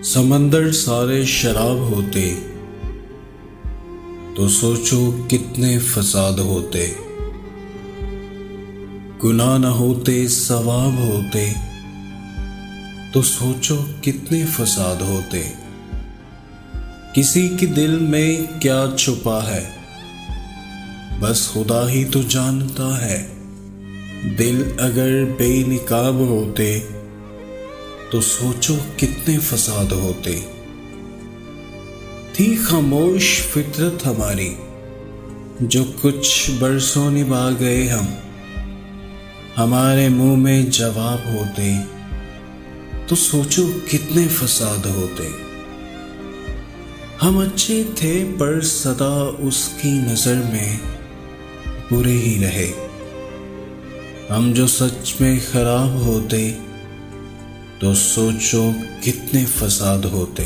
समंदर सारे शराब होते तो सोचो कितने फसाद होते। गुनाह न होते सवाब होते तो सोचो कितने फसाद होते। किसी के दिल में क्या छुपा है बस खुदा ही तो जानता है। दिल अगर बेनिकाब होते तो सोचो कितने फसाद होते। थी खामोश फितरत हमारी जो कुछ बरसों निभा गए हम। हमारे मुंह में जवाब होते तो सोचो कितने फसाद होते। हम अच्छे थे पर सदा उसकी नजर में बुरे ही रहे। हम जो सच में खराब होते तो सोचो कितने फसाद होते।